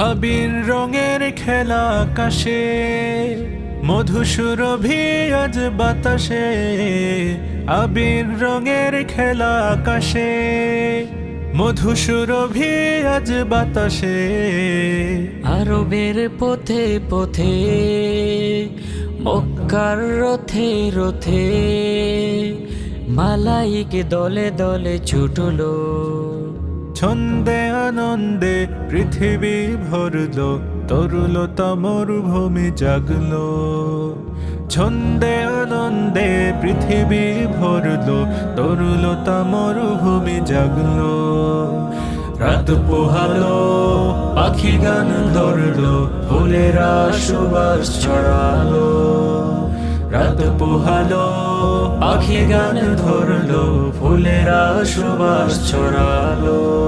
আবির রঙের খেলা আকাশে, মধু সুরভি আজ বাতাসে। আবির রঙের খেলা আকাশে, মধু সুরভি আজ বাতাসে। আরবের পথে পথে, মক্কার রথে রথে, মালাইক দলে দলে ছুটলো। ছন্দে আনন্দে পৃথিবী ভরলো, তরুলতা মরুভূমি জাগলো। ছন্দে আনন্দে পৃথিবী ভরলো, তরুলতা মরুভূমি জাগলো। রাত পোহালো, পাখি গান ধরলো, ফুলেরা সুবাস ছড়ালো। রাত পোহালো, পাখি গান ধরলো, ফুলেরা সুবাস ছড়ালো।